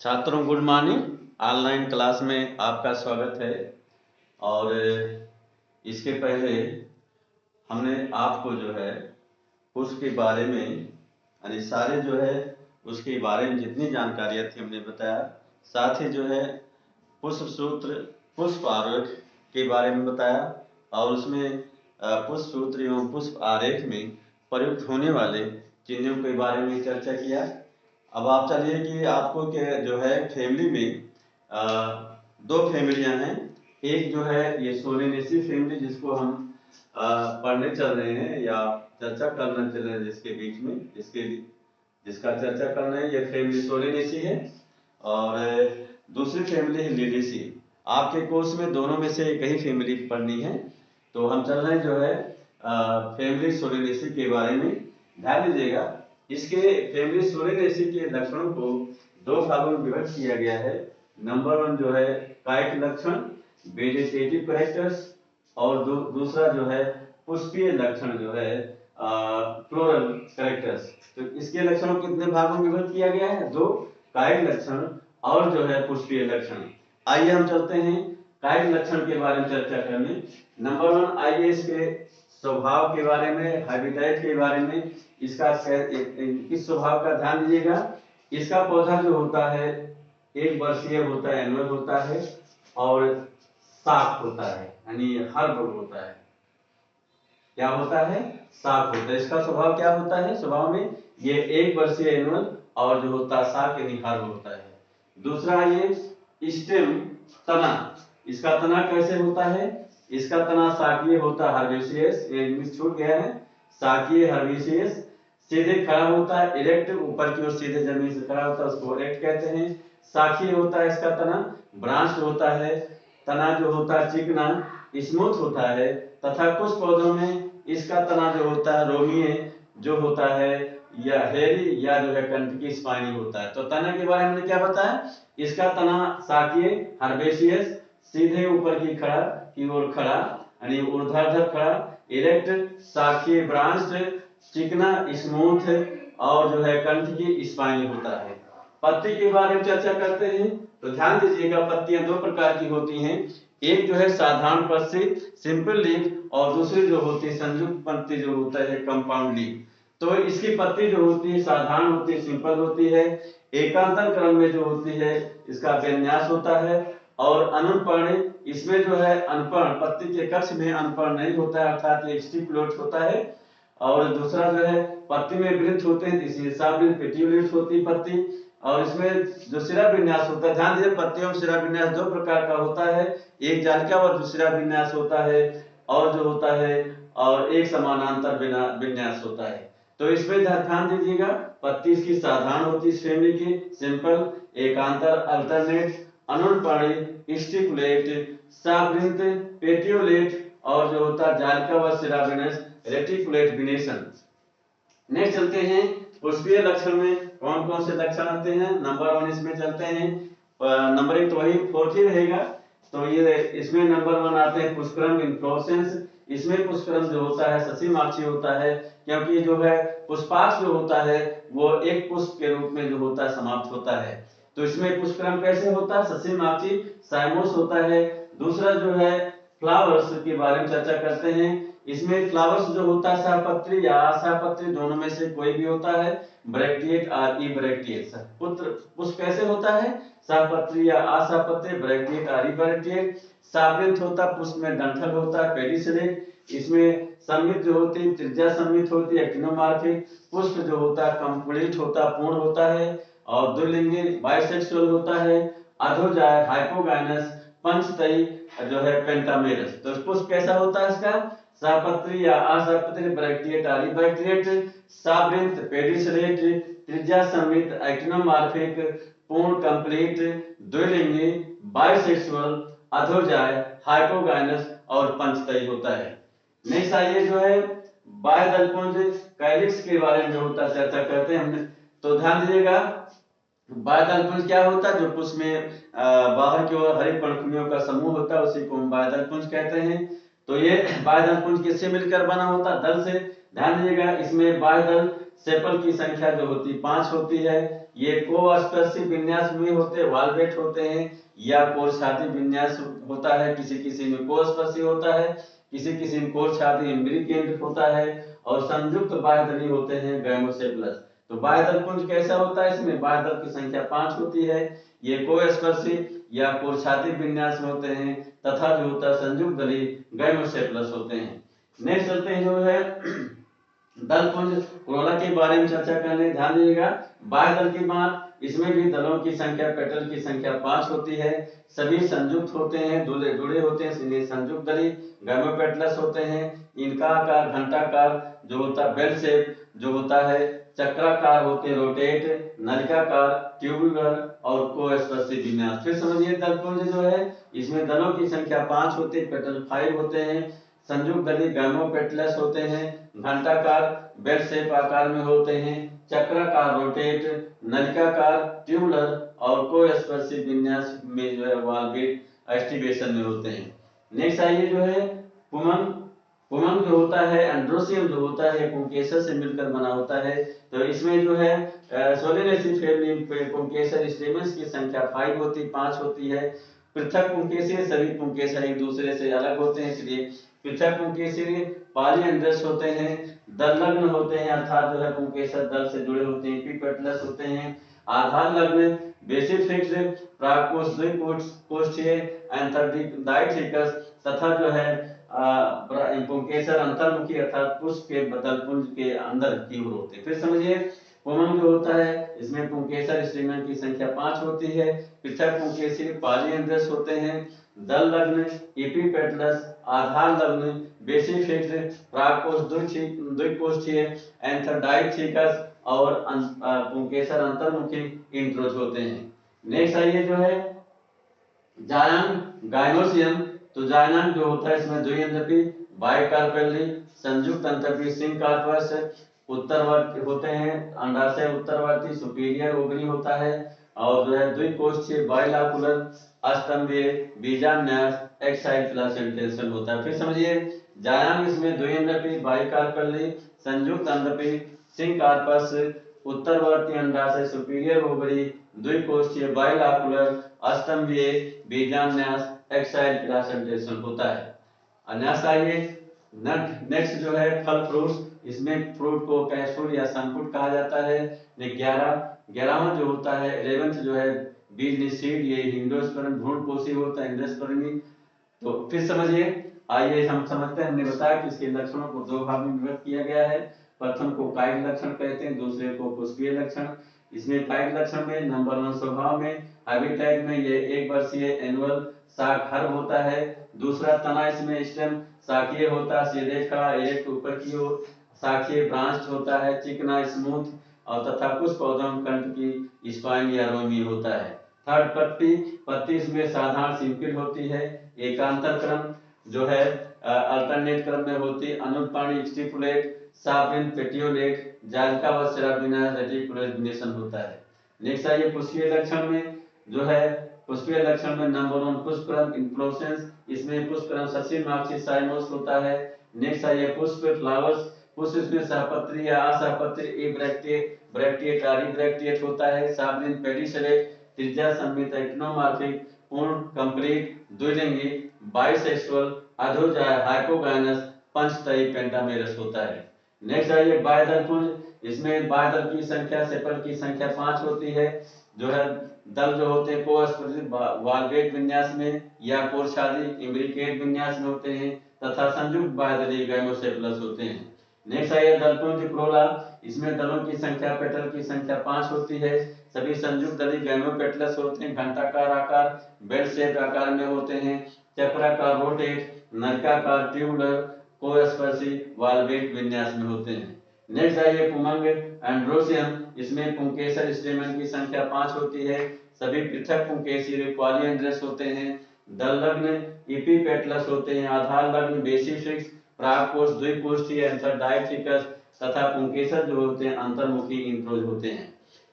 छात्रों good morning. Online class में आपका स्वागत है। और इसके पहले हमने आपको जो है उसके बारे में यानी सारे जो है उसके बारे में जितनी जानकारियाँ थी हमने बताया। साथ ही जो है पुष्प सूत्र पुष्प आरेख के बारे में बताया और उसमें पुष्प सूत्र एवं पुष्प आरेख में प्रयुक्त होने वाले चिन्हों के बारे में चर्चा किया। अब आप चलिए कि आपको क्या जो है फैमिली में दो फैमिलियां हैं। एक जो है ये सोलेनेसी फैमिली जिसको हम पढ़ने चल रहे हैं या चर्चा करना चल रहे हैं, जिसके बीच में जिसका चर्चा कर रहे हैं ये फैमिली सोलेनेसी है और दूसरी फैमिली है लिनेसी। आपके कोर्स में दोनों में से एक ही फैमिली पढ़नी है, तो हम चल रहे हैं जो है फैमिली सोलेनेसी के बारे में। ध्यान दीजिएगा, इसके फैमिली सोलेनेसी के लक्षणों को दो भागों में विभक्त किया गया है। नंबर 1 जो है कायिक लक्षण वेजिटेटिव कैरेक्टर्स और दूसरा जो है पुष्पीय लक्षण जो है फ्लोरल कैरेक्टर्स। तो इसके लक्षणों को कितने भागों में विभक्त किया गया है? दो, कायिक लक्षण और जो है पुष्पीय लक्षण। आइए हम चलते हैं कायिक लक्षण के बारे में चर्चा करने। नंबर 1 आइए इसके स्वभाव के बारे में, हैबिटेट के बारे में, इसका इस स्वभाव का ध्यान दीजिएगा। इसका पौधा जो होता है एक वर्षीय होता है, एनुअल होता है और शाख होता है यानी हर्ब होता है। क्या होता है? शाख होता है। इसका स्वभाव क्या होता है? स्वभाव में ये एक वर्षीय एनुअल और जो होता है शाख यानी हर्ब होता है। दूसरा ये स्टेम तना, इसका तना कैसे होता है? इसका तना शाकीय होता है, हर्बेशियस, ये इंग्लिश छूट गया है, शाकीय हर्बेशियस। सीधे खड़ा होता है, इरेक्ट, ऊपर की ओर सीधे जमीन से खड़ा होता है, उसको इरेक्ट कहते हैं। शाखीय होता है इसका तना, ब्रांच होता है, तना जो होता है चिकना स्मूथ होता है, तथा कुछ पौधों में इसका तना जो होता है रोमीय जो होता है या हेरी या जो है कंटकी स्पाइनी होता है। तो तना के बारे में हमने क्या बताया? इसका तना शाकीय हर्बेशियस, सीधे ऊपर की ओर खड़ा यानी ऊर्ध्वाधर खड़ा, इरेक्ट, शाखीय ब्रांच्ड, चिकना स्मूथ और जो है कंठ की स्पाइनी होता है। पत्ती के बारे में चर्चा करते हैं तो ध्यान दीजिएगा, पत्तियां दो प्रकार की होती हैं। एक जो है साधारण पत्ती सिंपल लीफ और दूसरी जो होती है संयुक्त पत्ती जो होता है कंपाउंड लीफ। तो इसकी पत्ती जो होती है साधारण होती है, सिंपल होती है, एकांतर क्रम में जो होती है इसका विन्यास होता है और अनुपर्ण, इसमें जो है अनपर्ण पत्ती के कक्ष में अनपर्ण नहीं होता है, अर्थात ये स्टिपुलेट होता है। और दूसरा जो है पत्ती में वृत्त होते हैं, इसी साबुन पेटियोलेट होती है पत्ती। और इसमें जो शिरा विन्यास होता है, ध्यान दीजिए पत्तियों में शिरा विन्यास दो प्रकार का होता है, एक जालिका और दूसरा विन्यास होता है और जो होता है और एक समानांतर विन्यास होता है। तो इसमें ध्यान दीजिएगा, पत्ती इसकी साधारण होती है इस फैमिली की, सिंपल, एकांतर अल्टरनेट, अनुपर्ण, स्टिपुलेट, साबुन पेटियोलेट और जो होता है जालिका व शिरा विन्यास रेटिकुलेट विनेशन। नेक्स्ट चलते हैं पुष्पीय लक्षण में कौन कौन से लक्षण आते हैं। नंबर 1 इसमें चलते हैं, नंबर 1 तो वही 4 ही रहेगा। तो ये इसमें नंबर 1 आते हैं पुष्पक्रम इन्फ्लोरेसेंस। इसमें पुष्पक्रम जो होता है ससीमाक्षी होता है, क्योंकि जो है पुष्पाक्ष जो होता है वो एक पुष्प के रूप में जो होता है समाप्त होता है। तो इसमें पुष्पक्रम कैसे होता है? ससीमाक्षी साइमोस होता है। दूसरा जो है फ्लावर्स के बारे में चर्चा करते हैं। इसमें फ्लावर्स जो होता है सहपत्री या असहपत्री दोनों में से कोई भी होता है, ब्रैक्टिएट और इब्रैक्टिएट। पुष्प कैसे होता है? सहपत्री या असहपत्री, ब्रैक्टिएट और इब्रैक्टिएट। सावृत होता है, पुष्प में डंठल होता है, पेडिसिलेट। इसमें सममित जो होती है त्रिज्या सममित होती है, एक्टिनोमार्फिक। पुष्प जो होता है कंप्लीट होता है, पूर्ण होता है और द्विलिंगी बाइसेक्सुअल होता है। अधोजाय हाइपोगाइनस, पंचतई जो है पेंटामेरस। तो पुष्प कैसा होता है इसका? सहपत्री या असहपत्री, ब्रैक्टिएट और इब्रैक्टिएट, सावृत, पेडिसिलेट, त्रिज्या सममित, एक्टिनोमार्फिक, पूर्ण कंप्लीट, द्विलिंगी, बाइसेक्सुअल, अधोजाय, हाइपोगाइनस और पंचतई होता है। नेक्स्ट आइए जो है बाह्यदलपुंज कैलिक्स के बारे में होता है चर्चा करते हैं हमने। तो ध्यान दीजिएगा, बाह्यदलपुंज क्या होता है? जो पुष्प में बाहर की ओर हरी पंखुड़ियों का समूह होता है उसी को हम बाह्यदलपुंज कहते हैं। तो ये बाह्यदलपुंज किससे मिलकर बना होता है? दल से। ध्यान दीजिएगा, इसमें बाह्यदल सेपल की संख्या जो होती 5 होती है। ये कोस्पर्शी विन्यास में होते वाल्वेट होते हैं या कोरछाती विन्यास होता है, किसी किसी में कोस्पर्शी होता है, किसी किसी में कोरछाती इम्ब्रिकेट होता है, और संयुक्त बाह्यदली होते हैं गैमोसेप्लस। तो बाह्यदल पुंज कैसा होता है, इसमें बाह्यदल की संख्या 5 होती है। ये कोस्पर्शी या कोरछाती विन्यास में होते हैं तथा जो होता है संयुक्त दली गैमोसेप्लस होते हैं। नेक्स्ट चलते हैं जो है दल पुंज कोरोला के बारे में चर्चा करने। ध्यान दीजिएगा, बाह्य दल की बात, इसमें भी दलों की संख्या पेटल की संख्या 5 होती है। सभी संयुक्त होते हैं, जुड़े होते हैं, इसलिए संयुक्त दली गैमोपेटलस होते हैं। इनका आकार घंटाकार जो होता है, बेल शेप जो होता है, चक्राकार होते रोटेट, नलिकाकार, ट्यूबुलर और कोस्पर्शी विन्यास। फिर समझिए दलपुंज जो है इसमें दलों की संख्या 5 होती है, पेटल 5 होते हैं, संयुक्त दली गैमोपेटलस होते हैं, घंटाकार बेल शेप आकार में होते हैं, चक्राकार रोटेट, नलिकाकार ट्यूबुलर और कोस्पर्शी विन्यास में जो है वाल्वेट एस्टिवेशन में होते हैं। नेक्स्ट आइए जो है पुमंग। पुमंग जो होता है एंड्रोसियम जो होता है पुंकेसर से मिलकर बना होता है। तो इसमें जो है सोलेनेसी फैमिली पुंकेसर स्टेमन्स की संख्या 5 होती है। पृथक पुंकेसर, सभी पुंकेसर एक दूसरे से अलग होते हैं, इसलिए पृथक पुंकेसर पॉलीएंड्रस होते हैं। दल लग्न होते हैं, अर्थात जो है पुंकेसर दल से जुड़े होते हैं, एपिपेटलस होते हैं। आधार लग्न बेसिक फिक्स प्राकोष द्विकोष्ठीय एंथरडाइथिकस तथा जो है पुंकेसर अंतर्मुखी अर्थात पुष्प के दलपुंज के अंदर की ओर होते हैं। फिर समझिए पुमंग जो होता है इसमें पुंकेसर स्टेमन की संख्या 5 होती है। पृथक पुंकेसर पॉलीएंड्रस होते हैं। दल लग्न एपिपेटलस, आधार लग्न बेसिक फिक्स प्राकोष द्विकोष्ठीय एंथरडाइथिकस और पुंकेसर अंतर्मुखी इंट्रोज होते हैं। नेक्स्ट आइए जो है जायंग गायनोसियम। तो जायंग जो होता है इसमें द्विअंतपी बाइकार्पेली संयुक्त अंतरपी सिंकार्पस उत्तरवर्ती होते हैं, अंडाशय उत्तरवर्ती सुपीरियर ओवरी होता है, और जो है द्विकोष्ठीय बाइलाकुलर अष्टम्बीय बीजान्यास एक्साइल प्लासेंटेशन होता है। फिर समझिए जायंग इसमें द्विअंतपी बाइकार्पेली संयुक्त अंतरपी सिंकार्पस उत्तरवर्ती अंडाशय सुपीरियर ओवरी द्विकोष्ठीय बाइलाकुलर अष्टम्बीय बीजान्यास एक्साइल प्लासेंटेशन होता है। अन्यास आइए नेक्स्ट जो है फल फ्रूट्स। इसमें फ्रूट को कैप्सूल या संपुट कहा जाता है। 11वां जो होता है 11th जो है बीज निषेध, ये हिंडोस्पर्म भ्रूणपोषी होता है एंडोस्पर्मी। तो फिर समझिए, आइए हम समझते हैं, हमने बताया कि इसके लक्षणों को दो भाग में विभक्त किया गया है। प्रथम को कायिक लक्षण कहते हैं, दूसरे को पुष्पीय लक्षण। इसमें कायिक लक्षण में नंबर 1 स्वभाव में हैबिटेट में ये 1 वर्षीय एनुअल शाख हर होता है। दूसरा तना इसमें स्टेम शाखीय होता है, सीधे खड़ा एक ऊपर की ओर, शाखीय ब्रांच होता है, चिकना स्मूथ और तथा कुछ पौधों कंठ की स्पाइन या रोमी होता है। थर्ड पत्ती इसमें साधारण सिंपल होती है। एकांतर क्रम जो है अल्टरनेट क्रम में होती, अनुपाणी स्टिपुलेट साफिन पेटियोलेट जालिका व सेराफिना रेटिकुलेशन होता है। नेक्स्ट आइए पुष्पीय लक्षण में जो है पुष्पीय लक्षण में नंबर 1 पुष्पक्रम इन्फ्लोरेसेंस। इसमें पुष्पक्रम सचिव मार्क्सिस साइमोस होता है। नेक्स्ट आइए पुष्प फ्लावर्स। पुष्प इसमें सहपत्री या असहपत्री ब्रैक्टिएट ब्रैक्टिएट होता है। साबलिन पेडिसेलेट त्रिज्या सम्मित एक्टिनोमॉर्फिक पूर्ण कंप्लीट द्विलिंगी बाइसेक्सुअल अधोजाय हाइपोगाइनस पंचतई पेंटामेरस होता है। नेक्स्ट आइए बाह्यदल पुंज। इसमें बाह्यदल की संख्या सेपल की संख्या 5 होती है। जो है दल जो होते हैं कोस्पर्शित वाल्वेट विन्यास में या कोरछादी इम्ब्रिकेट विन्यास में होते हैं तथा संयुक्त बाह्यदलीय गैमोसेप्लस होते हैं। नेक्स्ट आइए दलपुंज क्रोला। इसमें दलों की संख्या पेटल की संख्या 5 होती है। सभी संयुक्त दलीय गैमोपेटलस होते हैं, घंटाकार आकार बेल शेप आकार में होते हैं, चक्राकार रोटेट, नलिकाकार ट्यूबुलर कोस्पर्शी वाल्वेट विन्यास में होते हैं। नेक्स्ट आइए पुमंग एंड्रोसियम। इसमें पुंकेसर स्टेमन की संख्या 5 होती है। सभी पृथक पुंकेसर पॉलीएंड्रस होते हैं। दल लग्न एपिपेटलस होते हैं। आधार लग्न बेसिफिक्स प्राकोष द्विकोष्ठीय एंथरडाइथिकस तथा पुंकेसर जो होते हैं अंतर्मुखी इंट्रोज होते हैं।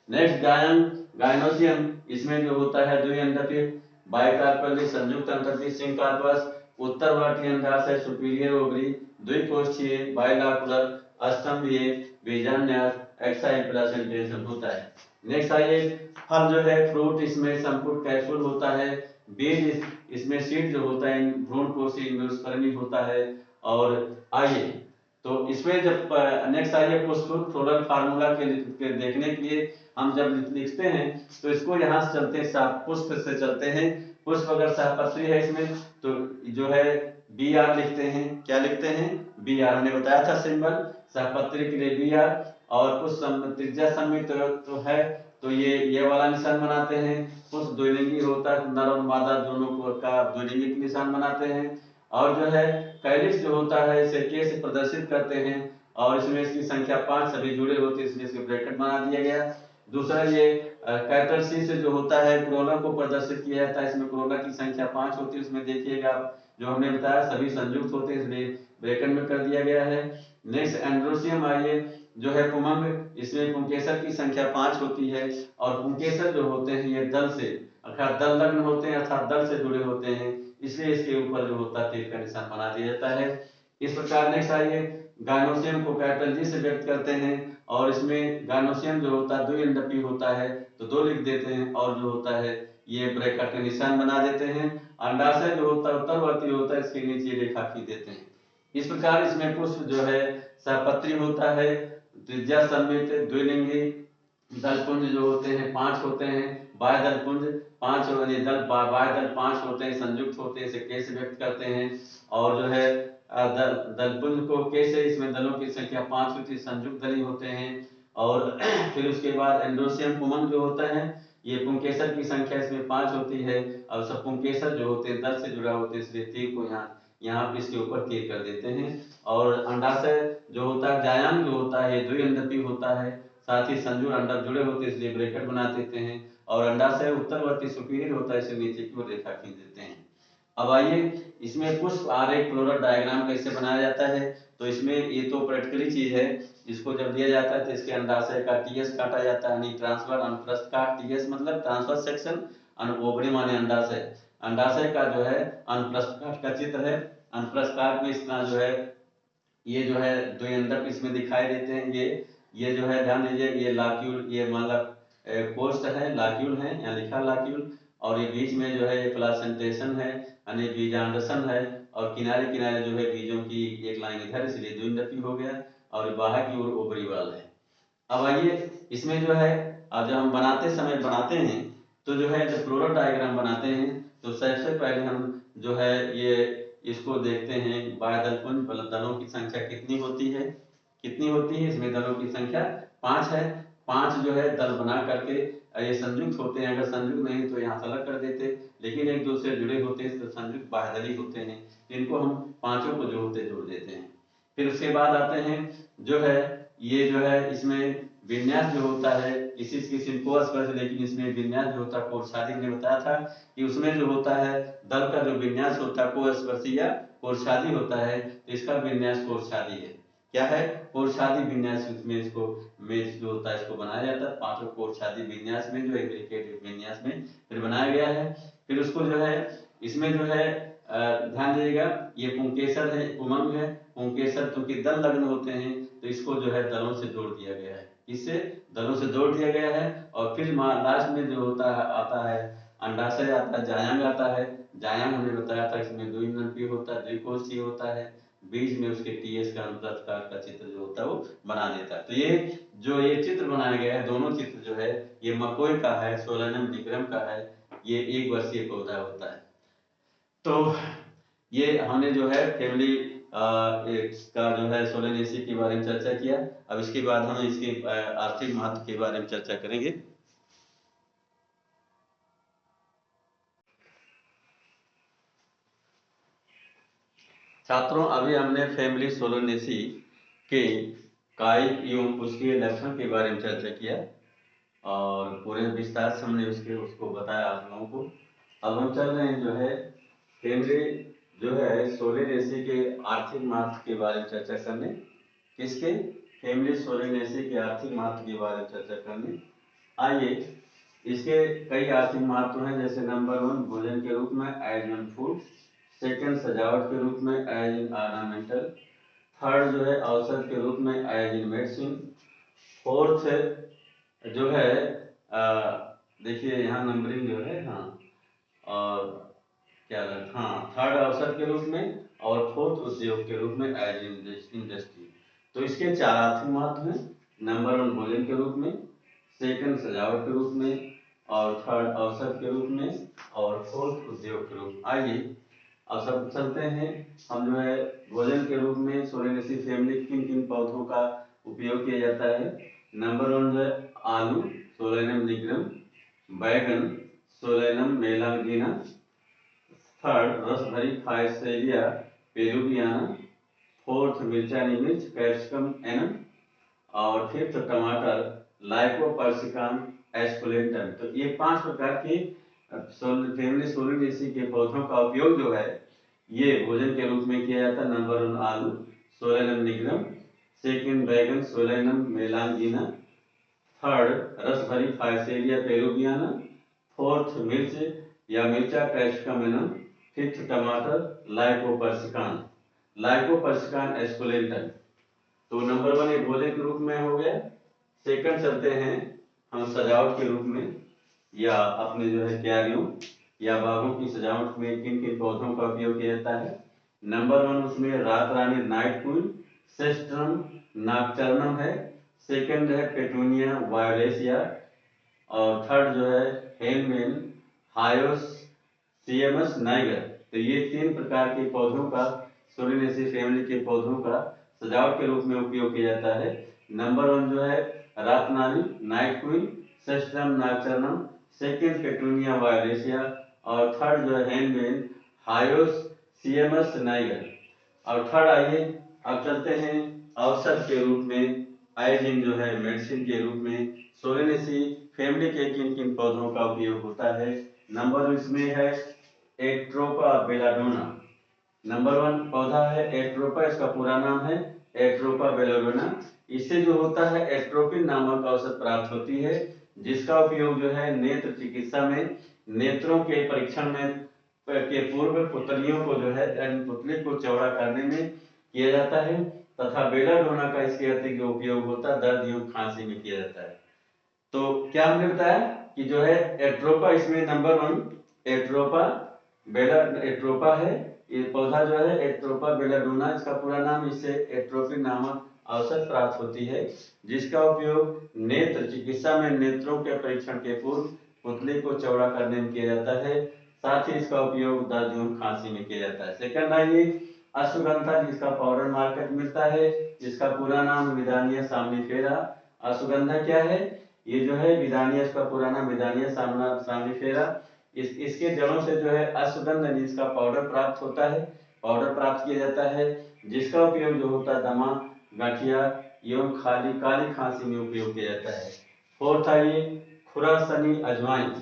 Next gynoecium. इसमें जो होता है द्विअंडपी बाइकार्पली संयुक्त अंतरपी सिंकार्पस उत्तरवर्ती अंडाशय सुपीरियर ओवरी द्विकोष्ठीय बाइलाकुलर अस्तंभीय बीजान्यास एक्स्ट्रा इम्प्लासेंटेशन होता है। नेक्स्ट आइए, फल जो है फ्रूट, इसमें संपुट कैप्सूल होता है। बीज, इसमें सीड जो होता है भ्रूणपोषी एंडोस्पर्मी होता है। और आइए तो इसमें जब नेक्स्ट आइए पुष्प फ्लोरल फार्मूला के देखने के लिए हम जब लिखते हैं तो इसको यहाँ से चलते हैं, पुष्प से चलते हैं। पुष्प अगर सहपत्री है इसमें तो जो है बी आर लिखते हैं। क्या लिखते हैं? B R. हमने बताया था सिंबल सहपत्री के लिए बी आर। और पुष्प त्रिज्या सममित तो है तो ये वाला निशान बनाते हैं। पुष्प द्विलिंगी होता है, नर और मादा दोनों को का द्विलिंगी निशान बनाते हैं। और जो है कैलिक्स जो होता है इसे के से प्रदर्शित करते हैं और इसमें इसकी संख्या 5 सभी जुड़े होते हैं, इसलिए इसके ब्रैकेट बना दिया गया। दूसरा ये कैपिटल सी से जो होता है कोरोना को प्रदर्शित किया जाता है, इसमें कोरोना की संख्या 5 होती है। उसमें देखिएगा जो हमने बताया सभी संयुक्त होते हैं, इसलिए ब्रैकेट में कर दिया गया है। नेक्स्ट एंड्रोसियम आइए, जो है पुमंग, इसमें पुंकेसर की संख्या 5 होती है। और पुंकेसर जो होते हैं ये दल से अर्थात दल लग्न होते हैं अर्थात दल से जुड़े होते हैं, इसलिए इसके ऊपर जो होता है तीर का निशान बना दिया जाता है। इस प्रकार नेक्स्ट आइए, गायनोसियम को कैपिटल जी से व्यक्त करते हैं और इसमें गायनोसियम जो होता है द्विअंडपी होता है तो 2 लिख देते हैं और जो होता है ये ब्रैकेट का निशान बना देते हैं। अंडाशय जो होता है उत्तरवर्ती होता है, इसके नीचे रेखा खींच देते हैं। इस प्रकार इसमें पुष्प जो है सहपत्री होता है, त्रिज्या सममित, द्विलिंगी, दलपुंज जो होते हैं 5 होते हैं, बाह्य दलपुंज 5 यानी बाह्य दल 5 होते हैं, संयुक्त होते हैं, इसे के से व्यक्त करते हैं। और जो है दलपुंज को के से, इसमें दलों की संख्या 5 होती है, संयुक्त दल होते हैं। और फिर उसके बाद एंड्रोसियम पुमंग जो होता है ये पुंकेसर की संख्या इसमें 5 होती है और सब पुंकेसर जो होते हैं दल से जुड़ा होते हैं, इसलिए तीर को यहाँ पे इसके ऊपर तीर कर देते हैं। और अंडाशय जो होता है जायांग जो होता है द्विअंडपी होता है, साथ ही संजुर अंडा जुड़े होते हैं इसलिए ब्रैकेट बना देते हैं। और अंडाशय उत्तरवर्ती सुपीरियर होता है, इसे नीचे की ओर रेखा खींच देते हैं। अब आइए इसमें पुष्प आरेख फ्लोरल डायग्राम कैसे बनाया जाता है। तो इसमें ये तो प्रैक्टिकली चीज है, इसको जब दिया जाता है तो इसके अंडाशय का टीएस काटा जाता है, यानी ट्रांसफर अनुप्रस्थ काट। टीएस मतलब ट्रांसफर सेक्शन, ओवरी माने अंडाशय। अंडाशय का जो है अनुप्रस्थ काट का चित्र है। अनुप्रस्थ काट में इसका जो है ये जो है द्विअंडक इसमें दिखाई देते हैं। ये जो है ध्यान दीजिए, ये लाक्यूल, ये मतलब पोस्ट है, लाक्यूल है, यहाँ लिखा लाक्यूल। और ये बीच में जो है ये प्लासेंटेशन है यानी बीजांडसन है। और किनारे किनारे जो है बीजों की एक लाइन इधर, इसलिए द्विअंडकी हो गया। और बाहर की ओर ओवरी वाल है। अब आइए इसमें जो है जब हम बनाते समय बनाते हैं तो जो है जब फ्लोरल डायग्राम बनाते हैं तो सबसे पहले हम जो है ये इसको देखते हैं बाह्य दलपुंज दलों की संख्या कितनी होती है, कितनी होती है। इसमें दलों की संख्या 5 है। 5 जो है दल बना करके ये संयुक्त होते हैं, अगर संयुक्त नहीं तो यहाँ से अलग कर देते, लेकिन एक दूसरे से जुड़े होते हैं तो संयुक्त बाह्यदली होते हैं, इनको हम पांचों को जोड़ते जोड़ देते हैं। फिर उसके बाद आते हैं जो है ये जो है इसमें विन्यास जो होता है किसी किसी को स्पर्श, लेकिन इसमें विन्यास जो होता है कोर्सादी ने बताया था कि उसमें जो होता है दल का जो विन्यास होता है को स्पर्शी या कोर्सादी होता है, तो इसका विन्यास कोर्सादी है। क्या है? कोर्सादी विन्यास। इसमें इसको मेज जो होता है इसको बनाया जाता है पांचों कोर्सादी विन्यास में, जो इंट्रिकेट विन्यास में फिर बनाया गया है। फिर उसको जो है इसमें जो है ध्यान दीजिएगा ये पुंकेसर है, उमंग है। पुंकेसर क्योंकि दल लग्न होते हैं तो इसको जो है दलों से जोड़ दिया गया है, इससे दलों से जोड़ दिया गया है। और फिर लास्ट में जो होता है आता है अंडाशय आता है, जायांग आता है। जायांग हमने बताया था इसमें द्विअंडपी होता है, द्विकोशीय होता है। बीच में उसके टीएस का अनुप्रस्थ काट का चित्र जो होता है वो बना देता है। तो ये चित्र बनाया गया है, दोनों चित्र जो है ये मकोई का है, सोलेनम निग्रम का है। ये 1 वर्षीय पौधा होता है। तो ये हमने जो है फैमिली का जो है सोलेनेसी के बारे में चर्चा किया। अब इसके बाद हम इसके आर्थिक महत्व के बारे में चर्चा करेंगे। छात्रों अभी हमने फैमिली सोलेनेसी के कायिक एवं उसके लक्षण के बारे में चर्चा किया और पूरे विस्तार से हमने उसको बताया आप लोगों को। अब हम चल रहे हैं जो है फैमिली जो है सोलेनेसी के आर्थिक महत्व के बारे में चर्चा करने। किसके? फैमिली सोलेनेसी के आर्थिक महत्व के बारे में चर्चा करने। आइए इसके कई आर्थिक महत्व हैं, जैसे नंबर 1 भोजन के रूप में एज एन फूड, सेकंड सजावट के रूप में एज इन ऑर्नामेंटल, थर्ड जो है औषध के रूप में एज इन मेडिसिन, फोर्थ जो है देखिए यहाँ नंबरिंग जो है, हाँ, और क्या लगा, हाँ, थर्ड अवसर के रूप में और फोर्थ उद्योग के रूप में एज इंडस्ट्री। तो इसके चार आर्थिक महत्व हैं। नंबर 1 भोजन के रूप में, सेकंड सजावट के रूप में, और थर्ड अवसर के रूप में, और फोर्थ उद्योग के रूप में। आइए अब सब चलते हैं। हम जो है भोजन के रूप में सोलेनेसी फैमिली किन किन पौधों का उपयोग किया जाता है। नंबर 1 जो है आलू, सोलेनम निग्रम, बैगन, सोलेनम मेलांगिना, थर्ड रस भरी फाइसेलिया पेरुवियाना, फोर्थ मिर्चानी मिर्च कैप्सिकम एनम, और फिफ्थ टमाटर लाइकोपर्सिकान एस्कुलेंटम। तो ये 5 प्रकार के फैमिली सोलेनेसी के पौधों का उपयोग जो है ये भोजन के रूप में किया जाता है। नंबर 1 आलू, सोलेनम निग्रम, सेकंड बैगन, सोलेनम मेलांगिना, थर्ड रस भरी फाइसेलिया पेरुवियाना, फोर्थ मिर्च या मिर्चा कैप्सिकम एनम, फिफ्थ टमाटर लाइकोपर्सिकान एस्कुलेंटम। तो नंबर 1 एक भोजन के रूप में हो गया। सेकंड चलते हैं हम सजावट के रूप में, या अपने जो है क्यारियों या बागों की सजावट में किन किन पौधों का उपयोग किया जाता है। नंबर 1 उसमें रात रानी नाइट क्वीन सेस्ट्रम नॉक्टर्नम है, सेकंड है पेटूनिया वायोलेसिया, और थर्ड जो है हेनमेन हायोस सीएमएस नाइगर। तो ये 3 प्रकार के पौधों का सोलेनेसी फैमिली के पौधों का सजावट के रूप में उपयोग किया जाता है। नंबर 1 जो है रातनारी नाइट क्वीन सेस्ट्रम नॉक्टर्नम, सेकंड पेटूनिया वायोलेसिया, और थर्ड जो है हैंडमेन हायोस सीएमएस नाइगर। और थर्ड आइए अब चलते हैं औषध के रूप में, आयोडीन जो है मेडिसिन के रूप में सोलेनेसी फैमिली के किन किन पौधों का उपयोग होता है। नंबर इसमें है एट्रोपा बेलाडोना। नंबर 1 पौधा है एट्रोपा, इसका पूरा नाम है एट्रोपा बेलाडोना। इससे जो होता है एट्रोपिन नामक औषध प्राप्त होती है, जिसका उपयोग जो है नेत्र चिकित्सा में, नेत्रों के परीक्षण में के पूर्व पुतलियों को जो है पुतली को चौड़ा करने में किया जाता है, तथा बेलाडोना का इसके अतिरिक्त जो उपयोग होता है दर्द एवं खांसी में किया जाता है। तो क्या हमने बताया कि जो है एट्रोपा, इसमें नंबर 1 एट्रोपा एट्रोपा है। ये पौधा जो है एट्रोपा बेलाडोना, इसका पूरा नाम, इससे एट्रोपिन नामक औषध प्राप्त होती है, जिसका उपयोग नेत्र चिकित्सा में नेत्रों के परीक्षण के पूर्व पुतली को चौड़ा करने में किया जाता है। साथ ही इसका उपयोग दर्द एवं खांसी में किया जाता है। सेकंड आइए अश्वगंधा, जिसका पाउडर मार्केट मिलता है, जिसका पूरा नाम विदानिया सामनीफेरा। अश्वगंधा क्या है, ये जो है विदानिया, इसका पूरा नाम विदानिया सामनीफेरा। इसके जड़ों से जो है अश्वगंधा जिसका पाउडर प्राप्त होता है, पाउडर प्राप्त किया जाता है, जिसका उपयोग जो होता है दमा, गठिया एवं काली खांसी में उपयोग किया जाता है। फोर्थ आइए खुरासनी अजवाइन,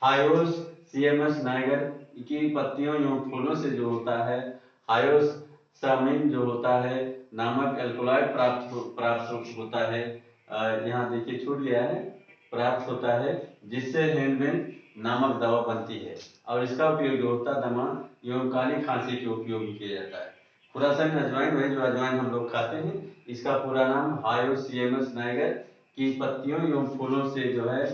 हायोस सीएमएस नाइगर की पत्तियों एवं फूलों से जो होता है हायोस सामिन जो होता है नामक एल्कोलॉइड प्राप्त होता है। यहाँ देखिए छूट गया है, प्राप्त होता है, जिससे हैंडमेन नामक दवा बनती है, और इसका उपयोग जो होता है दमा एवं काली खांसी के उपयोग में किया जाता है। खुरासन अजवाइन वही जो अजवाइन हम लोग खाते हैं, इसका पूरा नाम हायोसियमस नाइगर की पत्तियों एवं फूलों से जो है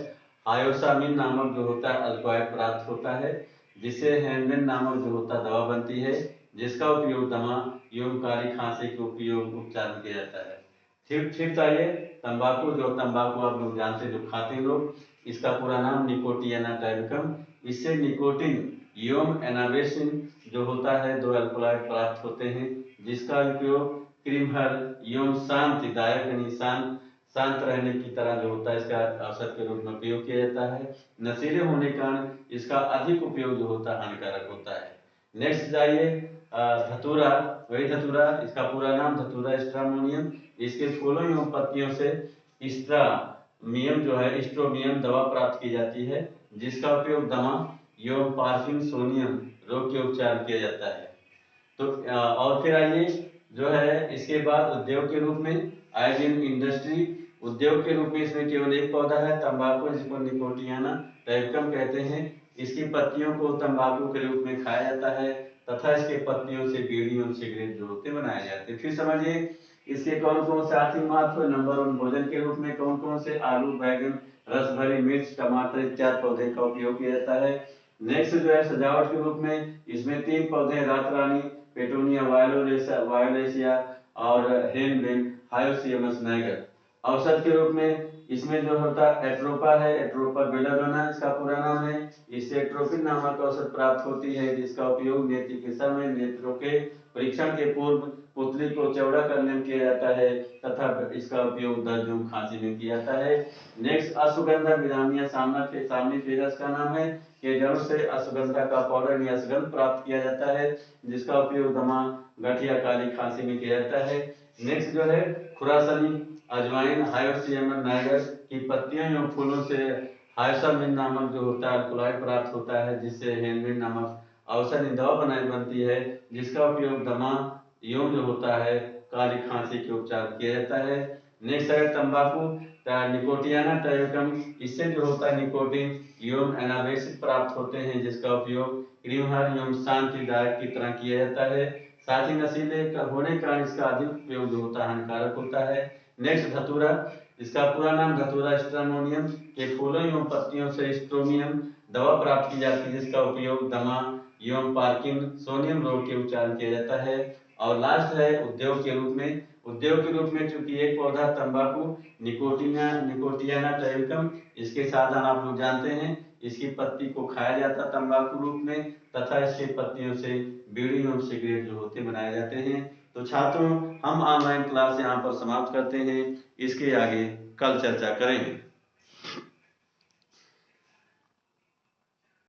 हायोसामिन नामक जो होता है अल्कोहल प्राप्त होता है, जिससे हैंडमेन नामक जो होता है दवा बनती है, जिसका उपयोग दमा एवं काली खांसी के उपयोग उपचार में किया जाता है। फिफ्थ आइए तंबाकू, जो तंबाकू आप लोग जानते हैं जो खाते हैं लोग, इसका पूरा नाम निकोटियाना टाइबिकम। इससे निकोटिन एवं एनाबेसिन जो होता है 2 अल्कोहल प्राप्त होते हैं, जिसका उपयोग क्रिमहल एवं शांतिदायक यानी शांत रहने की तरह जो होता है इसका औषध के रूप में उपयोग किया जाता है। नशीले होने के कारण इसका अधिक उपयोग जो होता है हानिकारक होता है। नेक्स्ट जाइए धतूरा, वही धतूरा, इसका पूरा नाम धतूरा स्ट्रामोनियम। इसके फूलों एवं पत्तियों से स्ट्रामियम जो है स्ट्रोमियम दवा प्राप्त की जाती है, जिसका उपयोग दमा एवं पार्किंसोनियम रोग के उपचार में किया जाता है। तो और फिर आइए जो है इसके बाद उद्योग के रूप में आयोडीन इंडस्ट्री। उद्योग के रूप में इसमें केवल एक पौधा है तंबाकू, जिसको निकोटियाना टाइबिकम कहते हैं। इसकी पत्तियों को तंबाकू के रूप में खाया जाता है, तथा इसके पत्तियों से बीड़ी और सिगरेट जो होते बनाए जाते हैं। फिर समझिए इसके कौन कौन से आर्थिक महत्व? नंबर 1 भोजन के रूप में कौन कौन से? आलू, बैगन, रस भरी मिर्च, टमाटर इत्यादि पौधे का उपयोग किया जाता है। नेक्स्ट जो है सजावट के रूप में इसमें 3 पौधे रात रानी, पेटूनिया वायोलेसिया और हेनबिन हायोसियमस नाइगर। औषध के रूप में इसमें जो होता है एट्रोपा है, एट्रोपा बेलाडोना इसका पूरा नाम है। इससे एट्रोपिन नामक औषध प्राप्त होती है जिसका उपयोग नेत्र चिकित्सा में नेत्रों के परीक्षण के पूर्व पुतली को चौड़ा करने में किया जाता है तथा इसका उपयोग दर्द एवं खांसी में किया जाता है। नेक्स्ट अश्वगंधा विरामिया सामनीफेरस का नाम है के जड़ से अश्वगंधा का पाउडर या सुगंध प्राप्त किया जाता है जिसका उपयोग दमा, गठिया, काली खांसी में किया जाता है। नेक्स्ट जो है खुरासनी अजवाइन हायोसियमस नाइगर की पत्तियों एवं फूलों से हायोसामिन नामक जो होता है अल्कोलॉइड प्राप्त होता है जिससे हेनबिन नामक औषधि दवा बनती है जिसका उपयोग दमा एवं जो होता है काली खांसी के उपचार किया जाता है। नेक्स्ट है तंबाकू निकोटियाना टैबेकम, इससे जो होता है निकोटीन एवं एनाबेसिक प्राप्त होते हैं जिसका उपयोग क्रीमहर एवं शांतिदायक की तरह किया जाता है। साथ ही नशीले होने के कारण इसका अधिक उपयोग जो होता है हानिकारक होता है। नेक्स्ट धतूरा, इसका पूरा नाम धतूरा स्ट्रामोनियम के फूलों एवं पत्तियों से स्ट्रोमियम दवा प्राप्त की जाती है जिसका उपयोग दमा एवं पार्किंसोनियम रोग के उपचार किया जाता है। और लास्ट है उद्योग के रूप में, चूंकि एक पौधा तंबाकू निकोटियाना टैबेकम, इसके साधन आप लोग जानते हैं, इसकी पत्ती को खाया जाता तंबाकू रूप में तथा इसके पत्तियों से बीड़ी और सिगरेट जो होते बनाए जाते हैं। तो छात्रों हम ऑनलाइन क्लास यहाँ पर समाप्त करते हैं, इसके आगे कल चर्चा करेंगे।